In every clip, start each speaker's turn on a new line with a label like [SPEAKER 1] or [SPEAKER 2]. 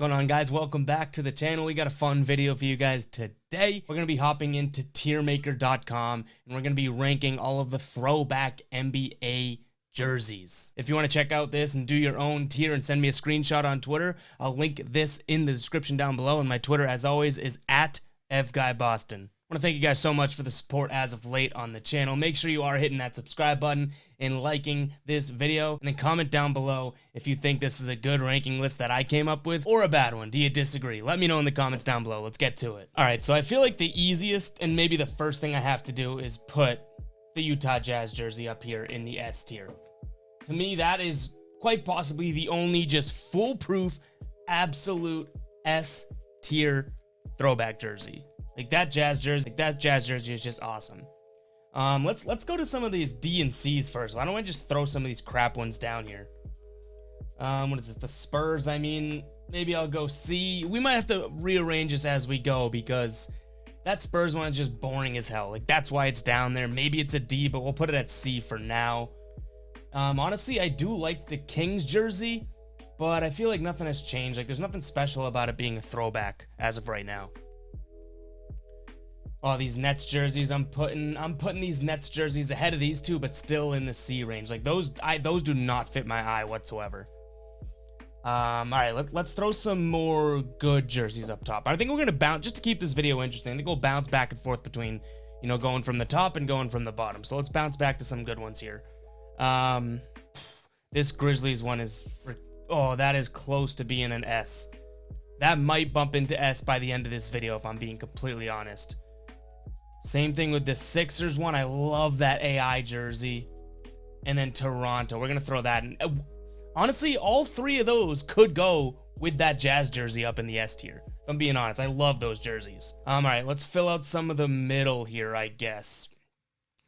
[SPEAKER 1] What's going on, guys? Welcome back to the channel. We got a fun video for you guys today. We're going to be hopping into tiermaker.com and we're going to be ranking all of the throwback NBA jerseys. If you want to check out this and do your own tier and send me a screenshot on Twitter, I'll link this in the description down below, and my Twitter, as always, is at FGuyBoston. I want to thank you guys so much for the support as of late on the channel. Make sure you are hitting that subscribe button and liking this video, and then comment down below if you think this is a good ranking list that I came up with or a bad one. Do you disagree? Let me know in the comments down below. Let's get to it. All right, so I feel like the easiest and maybe the first thing I have to do is put the Utah Jazz jersey up here in the S tier. To me, that is quite possibly the only just foolproof, absolute S tier throwback jersey. That Jazz jersey is just awesome. Let's go to some of these D and C's first. Why don't I just throw some of these crap ones down here? What is this? The Spurs, I mean, maybe I'll go C. We might have to rearrange this as we go because that Spurs one is just boring as hell. That's why it's down there. Maybe it's a D, but we'll put it at C for now. Honestly, I do like the Kings jersey, but I feel like nothing has changed. There's nothing special about it being a throwback as of right now. Oh, these Nets jerseys, I'm putting these Nets jerseys ahead of these two, but still in the C range. Those do not fit my eye whatsoever. All right, let's throw some more good jerseys up top. I think we're gonna bounce, just to keep this video interesting. I think we'll bounce back and forth between, going from the top and going from the bottom. So let's bounce back to some good ones here. This Grizzlies one is that is close to being an S. That might bump into S by the end of this video if I'm being completely honest. Same thing with the Sixers one. I love that AI jersey. And then Toronto. We're going to throw that in. Honestly, all three of those could go with that Jazz jersey up in the S tier. If I'm being honest, I love those jerseys. All right, let's fill out some of the middle here, I guess.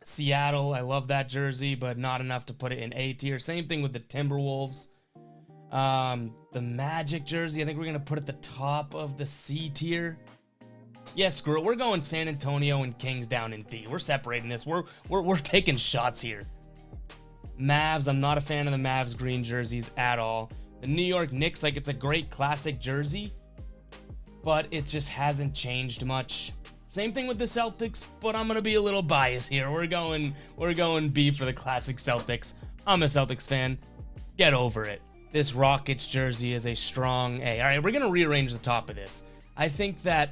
[SPEAKER 1] Seattle, I love that jersey, but not enough to put it in A tier. Same thing with the Timberwolves. The Magic jersey, I think we're going to put at the top of the C tier. Yeah, screw it. We're going San Antonio and Kings down in D. We're separating this. We're taking shots here. Mavs, I'm not a fan of the Mavs green jerseys at all. The New York Knicks, it's a great classic jersey, but it just hasn't changed much. Same thing with the Celtics, but I'm gonna be a little biased here. We're going B for the classic Celtics. I'm a Celtics fan. Get over it. This Rockets jersey is a strong A. All right, we're gonna rearrange the top of this. I think that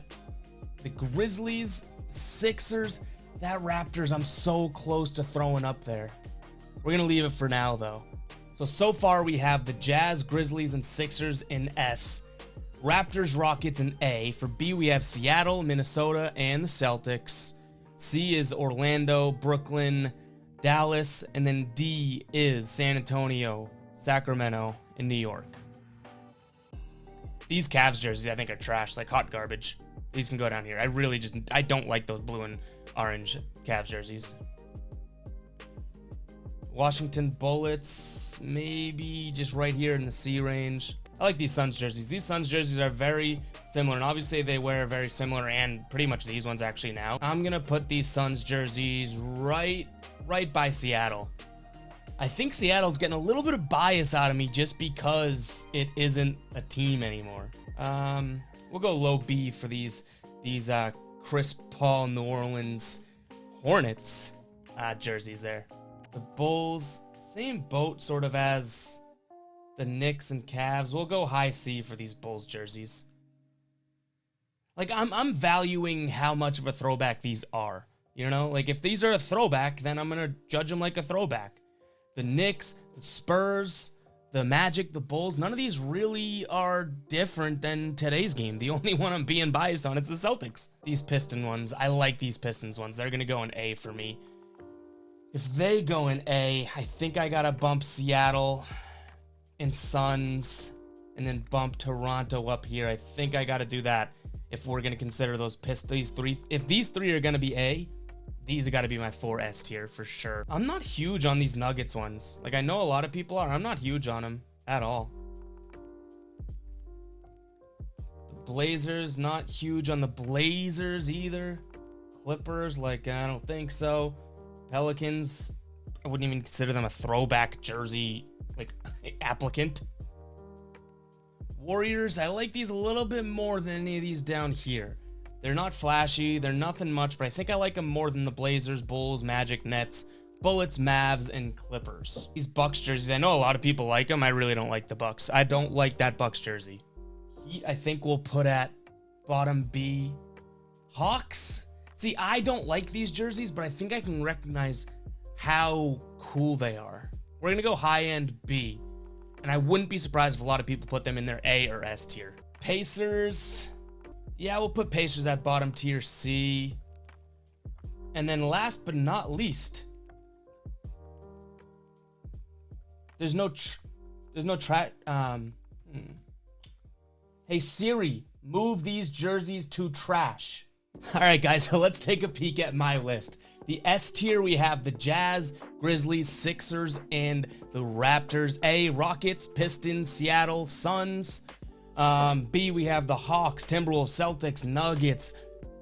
[SPEAKER 1] the Grizzlies, Sixers, that Raptors, I'm so close to throwing up there. We're going to leave it for now, though. So far we have the Jazz, Grizzlies, and Sixers in S. Raptors, Rockets in A. For B, we have Seattle, Minnesota, and the Celtics. C is Orlando, Brooklyn, Dallas, and then D is San Antonio, Sacramento, and New York. These Cavs jerseys, I think, are trash, hot garbage. These can go down here. I don't like those blue and orange Cavs jerseys. Washington Bullets, maybe just right here in the C range. I like these Suns jerseys. These Suns jerseys are very similar, and obviously they wear very similar, and pretty much these ones actually now. I'm gonna put these Suns jerseys right by Seattle. I think Seattle's getting a little bit of bias out of me just because it isn't a team anymore. We'll go low B for these Chris Paul New Orleans Hornets jerseys there. The Bulls, same boat sort of as the Knicks and Cavs. We'll go high C for these Bulls jerseys. I'm valuing how much of a throwback these are. If these are a throwback, then I'm gonna judge them like a throwback. The Knicks, the Spurs, the Magic, the Bulls, none of these really are different than today's game. The only one I'm being biased on is the Celtics. These Piston ones, I like these Pistons ones. They're going to go in A for me. If they go in A, I think I got to bump Seattle and Suns and then bump Toronto up here. I think I got to do that if we're going to consider these three. If these three are going to be A, these have got to be my 4 S tier for sure. I'm not huge on these Nuggets ones. I know a lot of people are. I'm not huge on them at all. The Blazers, not huge on the Blazers either. Clippers, I don't think so. Pelicans, I wouldn't even consider them a throwback jersey, applicant. Warriors, I like these a little bit more than any of these down here. They're not flashy, they're nothing much, but I think I like them more than the Blazers, Bulls, Magic, Nets, Bullets, Mavs, and Clippers. These Bucks jerseys, I know a lot of people like them. I really don't like the Bucks. I don't like that Bucks jersey. Heat, I think we'll put at bottom B. Hawks? See, I don't like these jerseys, but I think I can recognize how cool they are. We're gonna go high-end B. And I wouldn't be surprised if a lot of people put them in their A or S tier. Pacers. Yeah, we'll put Pacers at bottom tier C. And then last but not least, there's no track. Hey Siri, move these jerseys to trash. All right, guys, so let's take a peek at my list. The S tier, we have the Jazz, Grizzlies, Sixers, and the Raptors. A, Rockets, Pistons, Seattle, Suns. B, we have the Hawks, Timberwolves, Celtics, Nuggets,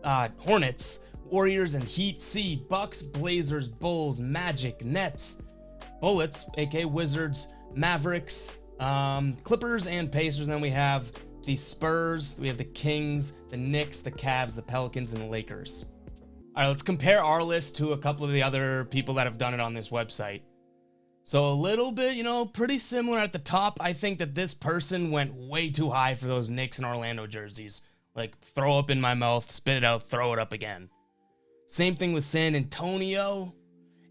[SPEAKER 1] Hornets, Warriors, and Heat. C, Bucks, Blazers, Bulls, Magic, Nets, Bullets, aka Wizards, Mavericks, Clippers, and Pacers. And then we have the Spurs, we have the Kings, the Knicks, the Cavs, the Pelicans, and the Lakers. All right, let's compare our list to a couple of the other people that have done it on this website. So a little bit, pretty similar at the top. I think that this person went way too high for those Knicks and Orlando jerseys. Like, throw up in my mouth, spit it out, throw it up again. Same thing with San Antonio.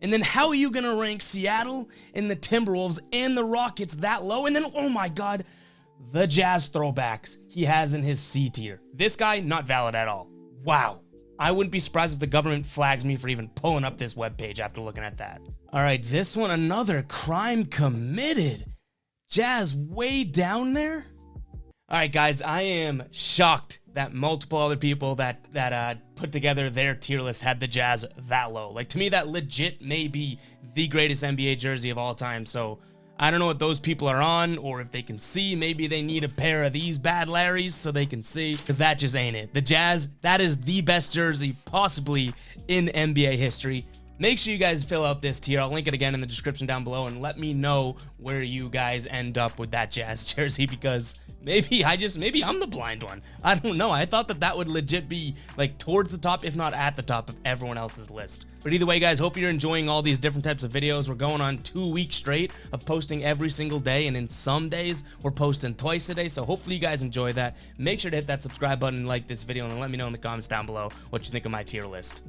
[SPEAKER 1] And then how are you going to rank Seattle and the Timberwolves and the Rockets that low? And then, oh my God, the Jazz throwbacks he has in his C tier. This guy, not valid at all. Wow. I wouldn't be surprised if the government flags me for even pulling up this webpage after looking at that. All right, this one, another crime committed. Jazz way down there? All right, guys, I am shocked that multiple other people that put together their tier list had the Jazz that low. Like, to me, that legit may be the greatest NBA jersey of all time. So I don't know what those people are on, or if they can see. Maybe they need a pair of these bad Larrys so they can see, because that just ain't it. The Jazz, that is the best jersey possibly in NBA history. Make sure you guys fill out this tier. I'll link it again in the description down below, and let me know where you guys end up with that Jazz jersey, because maybe I'm the blind one. I don't know. I thought that would legit be like towards the top, if not at the top of everyone else's list. But either way, guys, hope you're enjoying all these different types of videos. We're going on 2 weeks straight of posting every single day, and in some days we're posting twice a day. So hopefully you guys enjoy that. Make sure to hit that subscribe button and like this video, and let me know in the comments down below what you think of my tier list.